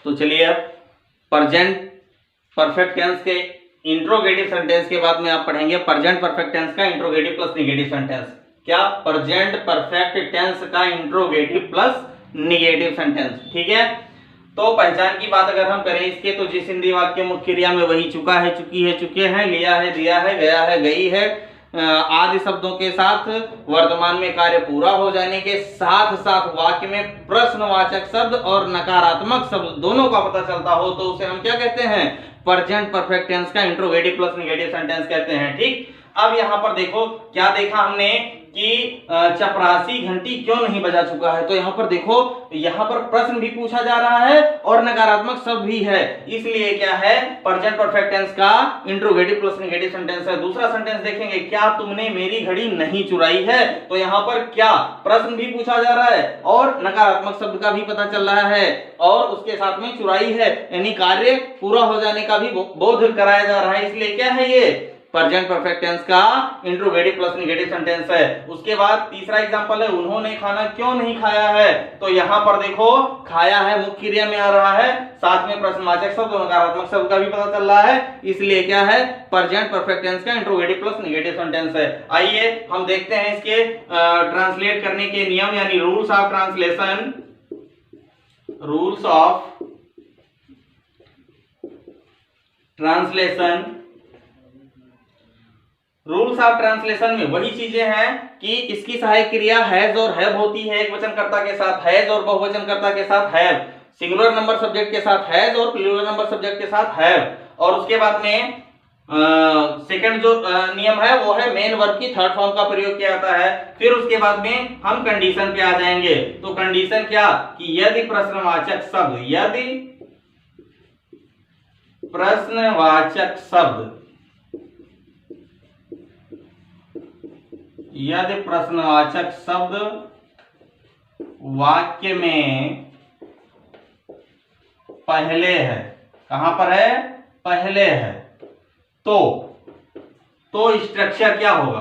तो चलिए अब प्रेजेंट परफेक्ट टेंस के इंट्रोगेटिव सेंटेंस के बाद में आप पढ़ेंगे प्रेजेंट परफेक्ट टेंस का इंट्रोगेटिव प्लस नेगेटिव सेंटेंस। क्या? प्रेजेंट परफेक्ट टेंस का इंट्रोगेटिव प्लस नेगेटिव सेंटेंस। ठीक है, तो पहचान की बात अगर हम करें इसके, तो जिस हिंदी वाक्य मुख्य क्रिया में वही चुका है, चुकी है, चुके हैं, लिया है, दिया है, गया है, गई है आदि शब्दों के साथ वर्तमान में कार्य पूरा हो जाने के साथ साथ वाक्य में प्रश्नवाचक शब्द और नकारात्मक शब्द दोनों का पता चलता हो तो उसे हम क्या कहते हैं? प्रेजेंट परफेक्ट टेंस का इंट्रोगेटिव प्लस नेगेटिव सेंटेंस कहते हैं। ठीक, अब यहां पर देखो क्या देखा हमने कि चपरासी घंटी क्यों नहीं बजा चुका है। तो यहां पर देखो, यहां पर प्रश्न भी पूछा जा रहा है और नकारात्मक शब्द भी है, इसलिए क्या है? प्रेजेंट परफेक्ट टेंस का इंट्रोगेटिव प्लस नेगेटिव सेंटेंस है। दूसरा सेंटेंस देखेंगे, क्या तुमने मेरी घड़ी नहीं चुराई है। तो यहां पर क्या प्रश्न भी पूछा जा रहा है और नकारात्मक शब्द का भी पता चल रहा है और उसके साथ में चुराई है, यानी कार्य पूरा हो जाने का भी बोध कराया जा रहा है, इसलिए क्या है? ये प्रेजेंट परफेक्ट टेंस का इंट्रोगेटिव प्लस नेगेटिव सेंटेंस है। उसके बाद तीसरा एग्जांपल है, उन्होंने खाना क्यों नहीं खाया है। तो यहां पर देखो खाया है मुख्य क्रिया में आ रहा है, साथ में प्रश्नवाचक शब्द और नकारात्मक शब्द का भी पता चल रहा है, इसलिए क्या है? प्रेजेंट परफेक्ट टेंस का इंट्रोगेटिव प्लस नेगेटिव सेंटेंस है। आइए हम देखते हैं इसके ट्रांसलेट करने के नियम यानी rules of translation. Rules of translation, rules of translation में वही चीजें हैं कि इसकी सहायक क्रिया हैज और हैव होती है, एक वचनकर्ता के साथ हैज और बहुवचनकर्ता के साथ हैव, सिंगुलर नंबर सब्जेक्ट के साथ हैज और प्लूरल नंबर सब्जेक्ट के साथ हैव। और उसके बाद में सेकंड जो नियम है वो है मेन वर्ब की थर्ड फॉर्म का प्रयोग किया जाता है। फिर उसके बाद में हम कंडीशन पे आ जाएंगे। तो कंडीशन क्या कि यदि प्रश्नवाचक शब्द, यदि प्रश्नवाचक शब्द, यदि प्रश्नवाचक शब्द वाक्य में पहले है, कहां पर है? पहले है, तो स्ट्रक्चर क्या होगा?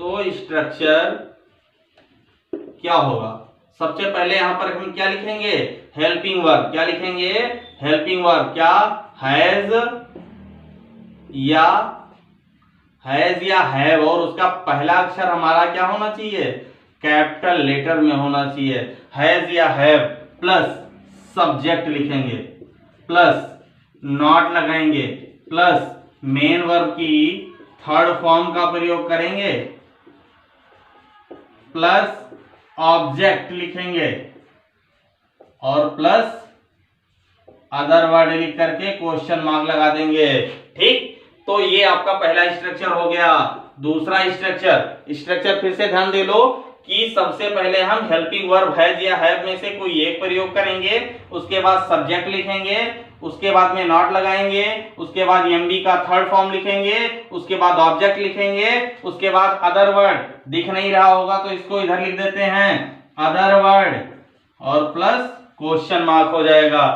तो स्ट्रक्चर क्या होगा? सबसे पहले यहां पर हम क्या लिखेंगे? Helping verb. क्या लिखेंगे? Helping verb. क्या? हैज या हैव, और उसका पहला अक्षर हमारा क्या होना चाहिए? कैपिटल लेटर में होना चाहिए। हैज या हैव प्लस सब्जेक्ट लिखेंगे, प्लस नॉट लगाएंगे, प्लस मेन वर्ब की थर्ड फॉर्म का प्रयोग करेंगे, प्लस ऑब्जेक्ट लिखेंगे और प्लस अदर वर्ड लिख करके क्वेश्चन मार्क लगा देंगे। ठीक, तो ये आपका पहला स्ट्रक्चर हो गया। दूसरा स्ट्रक्चर फिर से ध्यान दे लो कि सबसे पहले हम हेल्पिंग वर्ब हैज या हैव में से कोई एक प्रयोग करेंगे, उसके बाद सब्जेक्ट लिखेंगे, उसके बाद में नॉट लगाएंगे, उसके बाद एमबी का थर्ड फॉर्म लिखेंगे, उसके बाद ऑब्जेक्ट लिखेंगे, उसके बाद अदर वर्ड दिख नहीं रहा होगा तो इसको इधर लिख देते हैं अदर वर्ड और प्लस क्वेश्चन मार्क हो जाएगा।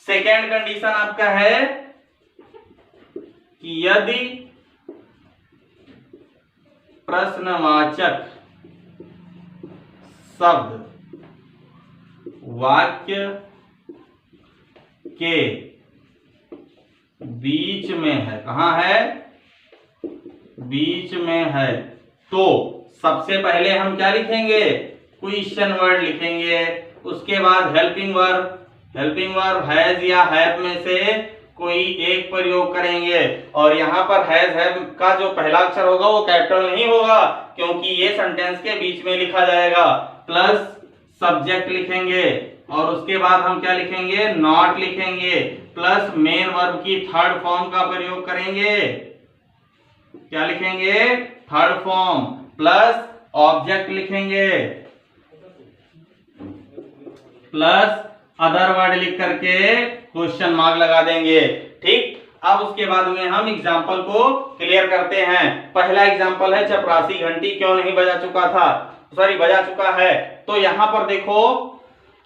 सेकेंड कंडीशन आपका है कि यदि प्रश्नवाचक शब्द वाक्य के बीच में है, कहां है? बीच में है, तो सबसे पहले हम क्या लिखेंगे? क्वेश्चन वर्ड लिखेंगे, उसके बाद हेल्पिंग वर्ब हैज या हैव में से कोई एक प्रयोग करेंगे और यहां पर हैज हैव का जो पहला अक्षर होगा वो कैपिटल नहीं होगा क्योंकि ये सेंटेंस के बीच में लिखा जाएगा, प्लस सब्जेक्ट लिखेंगे और उसके बाद हम क्या लिखेंगे? नॉट लिखेंगे, प्लस मेन वर्ब की थर्ड फॉर्म का प्रयोग करेंगे। क्या लिखेंगे? थर्ड फॉर्म, प्लस ऑब्जेक्ट लिखेंगे, प्लस अदर वर्ड लिख करके क्वेश्चन मार्क लगा देंगे। ठीक, अब उसके बाद में हम एग्जाम्पल को क्लियर करते हैं। पहला एग्जाम्पल है चपरासी घंटी क्यों नहीं बजा चुका है। तो यहां पर देखो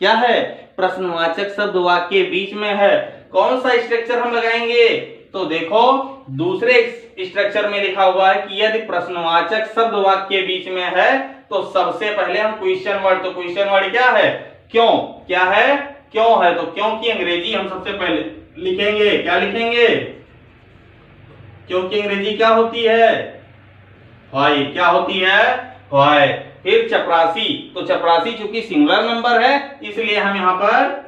क्या है? प्रश्नवाचक शब्द वाक्य के बीच में है। कौन सा स्ट्रक्चर हम लगाएंगे? तो देखो दूसरे स्ट्रक्चर में लिखा हुआ है कि यदि प्रश्नवाचक शब्द वाक्य के बीच में है तो सबसे पहले हम क्वेश्चन वर्ड, तो क्वेश्चन वर्ड क्या है? क्यों? क्या है? क्यों है, तो क्यों की अंग्रेजी हम सबसे पहले लिखेंगे, क्या लिखेंगे, क्यों की अंग्रेजी क्या होती है, व्हाई, क्या होती है, व्हाई। फिर चपरासी, तो चपरासी चूंकि सिंगुलर नंबर है इसलिए हम यहाँ पर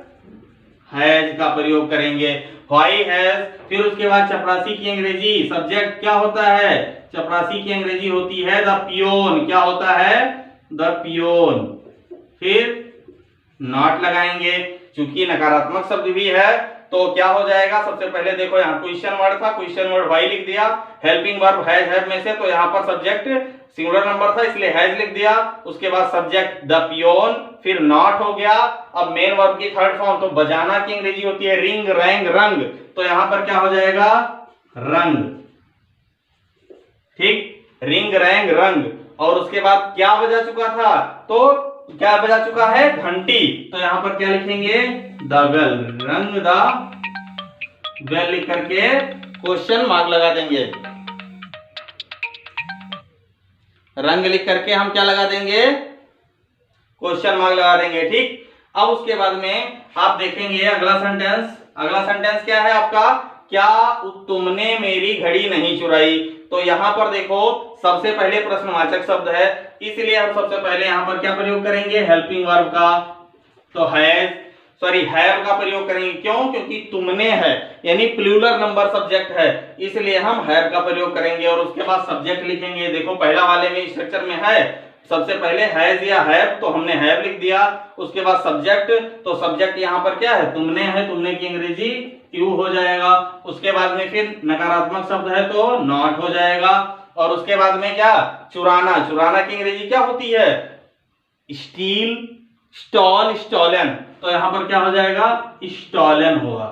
हैज का प्रयोग करेंगे, व्हाई हैज। फिर उसके बाद चपरासी की अंग्रेजी सब्जेक्ट क्या होता है, चपरासी की अंग्रेजी होती है द पियोन, क्या होता है, द पियोन। फिर नॉट लगाएंगे, चूंकि नकारात्मक शब्द भी है तो क्या हो जाएगा, सबसे पहले देखो यहाँ क्वेश्चन वर्ड था, क्वेश्चन वर्ड व्हाई लिख दिया, हेल्पिंग वर्ब हैज हैव में से, तो यहाँ पर सब्जेक्ट सिंगुलर नंबर था इसलिए हैज लिख दिया, उसके बाद सब्जेक्ट द पियोन, फिर नॉट हो गया। अब मेन वर्ब की थर्ड फॉर्म, तो बजाना की अंग्रेजी होती है रिंग, रैंग, रंग, तो यहां पर क्या हो जाएगा, रंग, ठीक, रिंग, रैंग, रंग। और उसके बाद क्या बजा चुका था, तो क्या बजा चुका है, घंटी, तो यहां पर क्या लिखेंगे, द बेल, रंग द बेल लिख करके क्वेश्चन मार्क लगा देंगे, रंग लिख करके हम क्या लगा देंगे, क्वेश्चन मार्क लगा देंगे, ठीक। अब उसके बाद में आप देखेंगे अगला सेंटेंस, अगला सेंटेंस क्या है आपका, क्या तुमने मेरी घड़ी नहीं चुराई, तो यहां पर देखो सबसे पहले प्रश्नवाचक शब्द है इसलिए हम सबसे पहले यहां पर क्या प्रयोग करेंगे, हेल्पिंग वर्ब का, तो हैव का प्रयोग करेंगे, क्यों, क्योंकि तुमने है यानी प्लूरल नंबर सब्जेक्ट है इसलिए हम हैव का प्रयोग करेंगे। और उसके बाद सब्जेक्ट लिखेंगे, देखो पहला वाले में स्ट्रक्चर में है, सबसे पहले हैज या हैव, तो हमने हैव लिख दिया, उसके बाद सब्जेक्ट, तो सब्जेक्ट यहाँ पर क्या है, तुमने है, तुमने की अंग्रेजी यू हो जाएगा, उसके बाद में फिर नकारात्मक शब्द है तो नॉट हो जाएगा, और उसके बाद में क्या, चुराना, चुराना की अंग्रेजी क्या होती है, स्टील, स्टॉल, स्टॉलन, तो यहां पर क्या हो जाएगा, स्टॉलन होगा,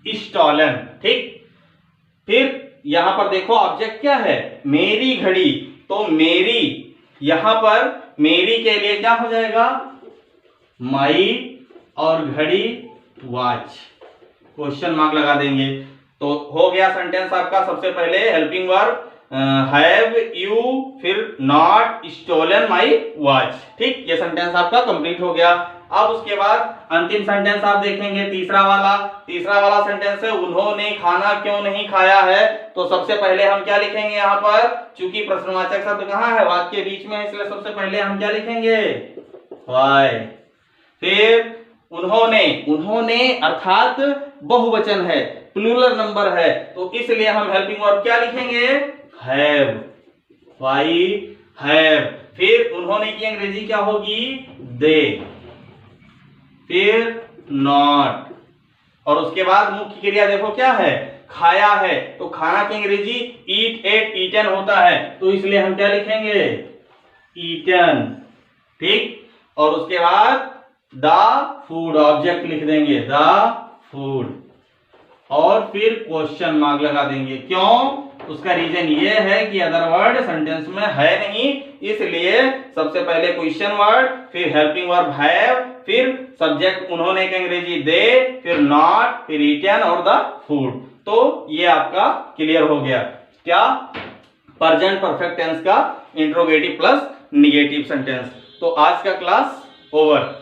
स्टॉलन, ठीक। फिर यहां पर देखो ऑब्जेक्ट क्या है, मेरी घड़ी, तो मेरी, यहां पर मेरी के लिए क्या हो जाएगा, माई, और घड़ी वॉच, क्वेश्चन मार्क लगा देंगे, तो हो गया सेंटेंस आपका। सबसे पहले हेल्पिंग वर्ब हैव यू, फिर नॉट, स्टोलन माई वॉच, ठीक, ये सेंटेंस आपका कंप्लीट हो गया। अब उसके बाद अंतिम सेंटेंस आप देखेंगे, तीसरा वाला सेंटेंस है, उन्होंने खाना क्यों नहीं खाया है, तो सबसे पहले हम क्या लिखेंगे यहाँ पर, चूंकि प्रश्नवाचक शब्द कहाँ है, वाक्य के बीच में है, इसलिए सबसे पहले हम क्या लिखेंगे, व्हाई। फिर उन्होंने अर्थात बहुवचन है, प्लूरल नंबर है, तो इसलिए हम हेल्पिंग वर्ब क्या लिखेंगे, हैव, व्हाई हैव। फिर उन्होंने की अंग्रेजी क्या होगी, दे, फिर नॉट, और उसके बाद मुख्य क्रिया देखो क्या है, खाया है, तो खाना की अंग्रेजी ईट, एट, ईटन होता है, तो इसलिए हम क्या लिखेंगे, ईटन, ठीक। और उसके बाद द फूड, ऑब्जेक्ट लिख देंगे द फूड, और फिर क्वेश्चन मार्क लगा देंगे, क्यों, उसका रीजन ये है कि अदर वर्ड सेंटेंस में है नहीं, इसलिए सबसे पहले क्वेश्चन वर्ड, फिर हेल्पिंग वर्ब हैव, फिर सब्जेक्ट उन्होंने की अंग्रेजी दे, फिर नॉट, फिर ईटन और द फूड। तो ये आपका क्लियर हो गया, क्या, प्रेजेंट परफेक्ट टेंस का इंट्रोगेटिव प्लस निगेटिव सेंटेंस। तो आज का क्लास ओवर।